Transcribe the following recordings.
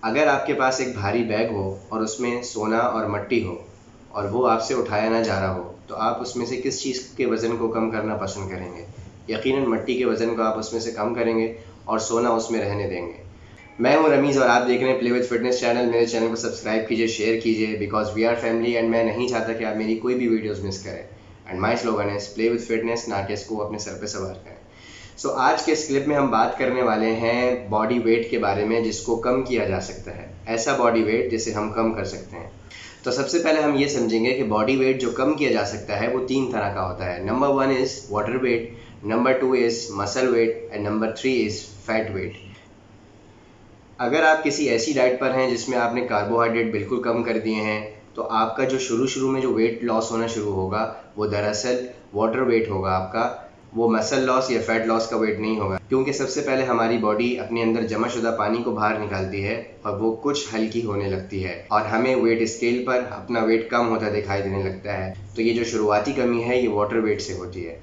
अगर आपके पास एक भारी बैग हो और उसमें सोना और मिट्टी हो और वो आपसे उठाया ना जा रहा हो, तो आप उसमें से किस चीज़ के वज़न को कम करना पसंद करेंगे? यकीनन मिट्टी के वज़न को आप उसमें से कम करेंगे और सोना उसमें रहने देंगे। मैं हूं रमीज़ और आप देख रहे हैं प्ले विद फिटनेस चैनल। मेरे चैनल को सब्सक्राइब कीजिए, शेयर कीजिए, because we are family and मैं नहीं चाहता कि आप मेरी कोई भी वीडियोस मिस करें। And my slogan is play with fitness, ना कि इसको अपने सर पे सवार करें। सो आज के इस क्लिप में हम बात करने वाले हैं बॉडी वेट के बारे में, जिसको कम किया जा सकता है। ऐसा बॉडी वेट जिसे हम कम कर सकते हैं। तो सबसे पहले हम ये समझेंगे कि बॉडी वेट जो कम किया जा सकता है वो 3 तरह का होता है। Number 1 is water weight, number 2 is muscle weight and number 3 is fat weight. अगर आप किसी ऐसी डाइट पर हैं जिसमें आपने कार्बोहाइड्रेट बिल्कुल कम कर दिए हैं, तो आपका जो शुरू में जो वेट लॉस होना शुरू होगा वो दरअसल वाटर वेट होगा आपका। वो मसल लॉस या फैट लॉस का वेट नहीं होगा, क्योंकि सबसे पहले हमारी बॉडी अपने अंदर जमा शुदा पानी को बाहर निकालती है और वो कुछ हल्की होने लगती है और हमें वेट स्केल पर अपना वेट कम होता दिखाई देने लगता है। तो ये जो शुरुआती कमी है ये वाटर वेट से होती है।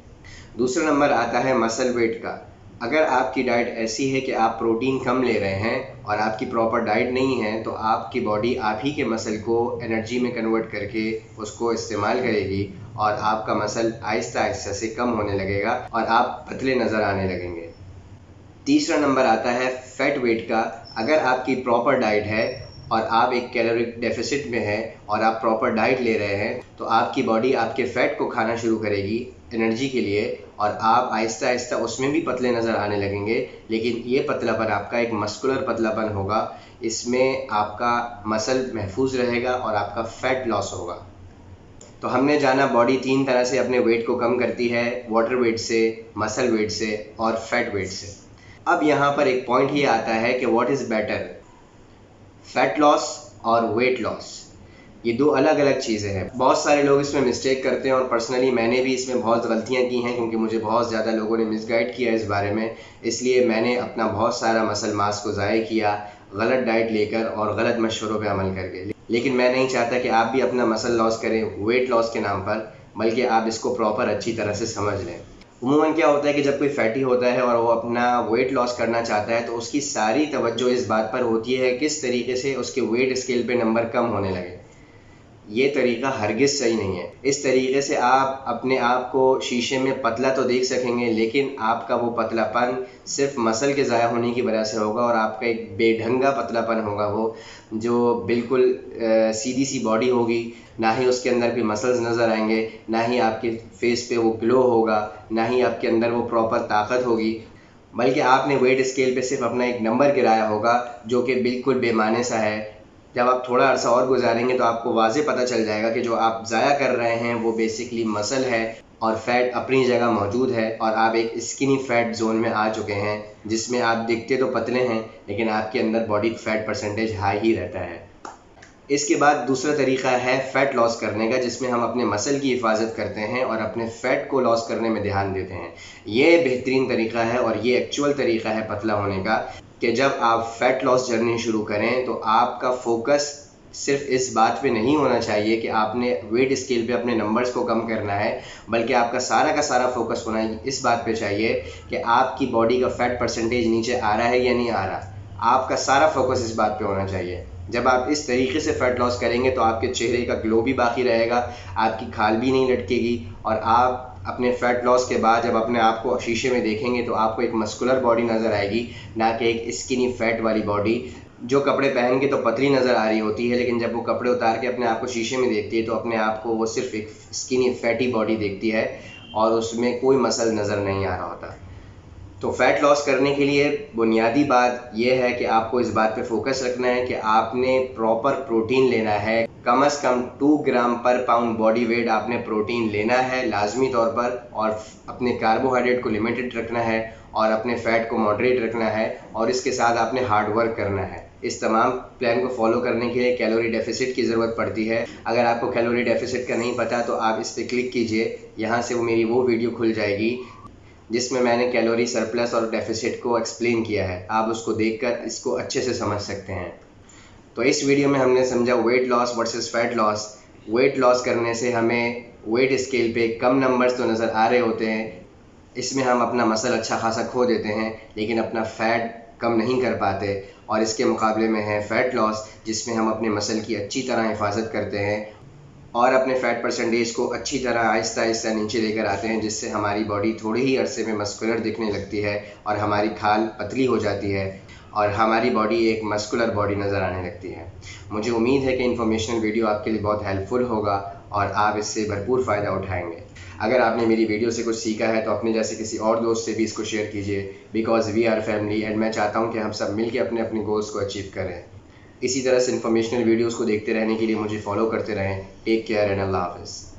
दूसरा नंबर आता है मसल वेट का। अगर आपकी डाइट ऐसी है कि आप प्रोटीन कम ले रहे हैं और आपकी प्रॉपर डाइट नहीं है, तो आपकी बॉडी आप ही के मसल को एनर्जी में कन्वर्ट करके उसको इस्तेमाल करेगी और आपका मसल आहिस्ता आहिस्ता से कम होने लगेगा और आप पतले नज़र आने लगेंगे। तीसरा नंबर आता है फैट वेट का। अगर आपकी प्रॉपर डाइट है और आप एक कैलोरी डेफिसिट में है और आप प्रॉपर डाइट ले रहे हैं, तो आपकी बॉडी आपके फैट को खाना शुरू करेगी एनर्जी के लिए और आप आहिस्ता आहिस्ता उसमें भी पतले नज़र आने लगेंगे। लेकिन ये पतलापन आपका एक मस्कुलर पतलापन होगा। इसमें आपका मसल महफूज रहेगा और आपका फैट लॉस होगा। तो हमने जाना बॉडी 3 तरह से अपने वेट को कम करती है, वाटर वेट से, मसल वेट से और फैट वेट से। अब यहाँ पर एक पॉइंट ये आता है कि what is better, fat loss और वेट लॉस। ये दो अलग अलग चीज़ें हैं। बहुत सारे लोग इसमें मिस्टेक करते हैं और पर्सनली मैंने भी इसमें बहुत गलतियाँ की हैं, क्योंकि मुझे बहुत ज़्यादा लोगों ने मिसगाइड किया इस बारे में। इसलिए मैंने अपना बहुत सारा मसल मास को ज़ाया किया गलत डाइट लेकर और गलत मशवरों पे अमल करके। लेकिन मैं नहीं चाहता कि आप भी अपना मसल लॉस करें वेट लॉस के नाम पर, बल्कि आप इसको प्रॉपर अच्छी तरह से समझ लें। उमूमन क्या होता है कि जब कोई फैटी होता है और वो अपना वेट लॉस करना चाहता है, तो उसकी सारी तवज्जो इस बात पर होती है किस तरीके से उसके वेट स्केल पे नंबर कम होने लगे। ये तरीका हरगिज़ सही नहीं है। इस तरीके से आप अपने आप को शीशे में पतला तो देख सकेंगे, लेकिन आपका वो पतलापन सिर्फ मसल के ज़ाया होने की वजह से होगा और आपका एक बेढंगा पतलापन होगा वो, जो बिल्कुल सीधी सी बॉडी होगी। ना ही उसके अंदर भी मसल्स नज़र आएंगे, ना ही आपके फेस पे वो ग्लो होगा, ना ही आपके अंदर वो प्रॉपर ताकत होगी, बल्कि आपने वेट स्केल पे सिर्फ अपना एक नंबर गिराया होगा जो कि बिल्कुल बेमाने सा है। जब आप थोड़ा अरसा और गुजारेंगे तो आपको वाज़े पता चल जाएगा कि जो आप ज़ाया कर रहे हैं वो बेसिकली मसल है और फैट अपनी जगह मौजूद है और आप एक स्किनी फैट जोन में आ चुके हैं, जिसमें आप दिखते तो पतले हैं लेकिन आपके अंदर बॉडी फैट परसेंटेज हाई ही रहता है। इसके बाद दूसरा तरीका है फ़ैट लॉस करने का, जिसमें हम अपने मसल की हिफाजत करते हैं और अपने फ़ैट को लॉस करने में ध्यान देते हैं। ये बेहतरीन तरीका है और ये एक्चुअल तरीका है पतला होने का, कि जब आप फ़ैट लॉस जर्नी शुरू करें तो आपका फोकस सिर्फ इस बात पे नहीं होना चाहिए कि आपने वेट स्केल पे अपने नंबर्स को कम करना है, बल्कि आपका सारा का सारा फोकस होना इस बात पे चाहिए कि आपकी बॉडी का फ़ैट परसेंटेज नीचे आ रहा है या नहीं आ रहा। आपका सारा फोकस इस बात पे होना चाहिए। जब आप इस तरीके से फ़ैट लॉस करेंगे तो आपके चेहरे का ग्लो भी बाकी रहेगा, आपकी खाल भी नहीं लटकेगी और आप अपने फ़ैट लॉस के बाद जब अपने आप को शीशे में देखेंगे तो आपको एक मस्कुलर बॉडी नज़र आएगी, ना कि एक स्किनी फैट वाली बॉडी जो कपड़े पहन के तो पतली नज़र आ रही होती है, लेकिन जब वो कपड़े उतार के अपने आप को शीशे में देखती है तो अपने आप को वो सिर्फ एक स्किनी फैटी बॉडी देखती है और उसमें कोई मसल नज़र नहीं आ रहा होता। तो फैट लॉस करने के लिए बुनियादी बात यह है कि आपको इस बात पे फोकस रखना है कि आपने प्रॉपर प्रोटीन लेना है। कम से कम 2 ग्राम पर पाउंड बॉडी वेट आपने प्रोटीन लेना है लाजमी तौर पर, और अपने कार्बोहाइड्रेट को लिमिटेड रखना है और अपने फ़ैट को मॉडरेट रखना है और इसके साथ आपने हार्ड वर्क करना है। इस तमाम प्लान को फॉलो करने के लिए कैलोरी डेफिसिट की ज़रूरत पड़ती है। अगर आपको कैलोरी डेफिसिट का नहीं पता तो आप इस पर क्लिक कीजिए, यहाँ से मेरी वो वीडियो खुल जाएगी जिसमें मैंने कैलोरी सरप्लस और डेफिसिट को एक्सप्लेन किया है। आप उसको देखकर इसको अच्छे से समझ सकते हैं। तो इस वीडियो में हमने समझा weight loss versus fat loss. Weight loss करने से हमें वेट स्केल पे कम नंबर्स तो नज़र आ रहे होते हैं, इसमें हम अपना मसल अच्छा खासा खो देते हैं, लेकिन अपना फैट कम नहीं कर पाते, और इसके मुकाबले में है फ़ैट लॉस, जिसमें हम अपने मसल की अच्छी तरह हिफाजत करते हैं और अपने फ़ैट परसेंटेज को अच्छी तरह आहिस्ता आहिस्ता नीचे लेकर आते हैं, जिससे हमारी बॉडी थोड़े ही अरसे में मस्कुलर दिखने लगती है और हमारी खाल पतली हो जाती है और हमारी बॉडी एक मस्कुलर बॉडी नज़र आने लगती है। मुझे उम्मीद है कि इन्फॉर्मेशनल वीडियो आपके लिए बहुत हेल्पफुल होगा और आप इससे भरपूर फ़ायदा उठाएंगे। अगर आपने मेरी वीडियो से कुछ सीखा है तो अपने जैसे किसी और दोस्त से भी इसको शेयर कीजिए, because we are family and मैं चाहता हूँ कि हम सब मिल के अपने अपने गोल्स को अचीव करें। इसी तरह से इन्फॉर्मेशनल वीडियोज़ को देखते रहने के लिए मुझे फॉलो करते रहें। टेक केयर एंड अल्लाह हाफ़िज़।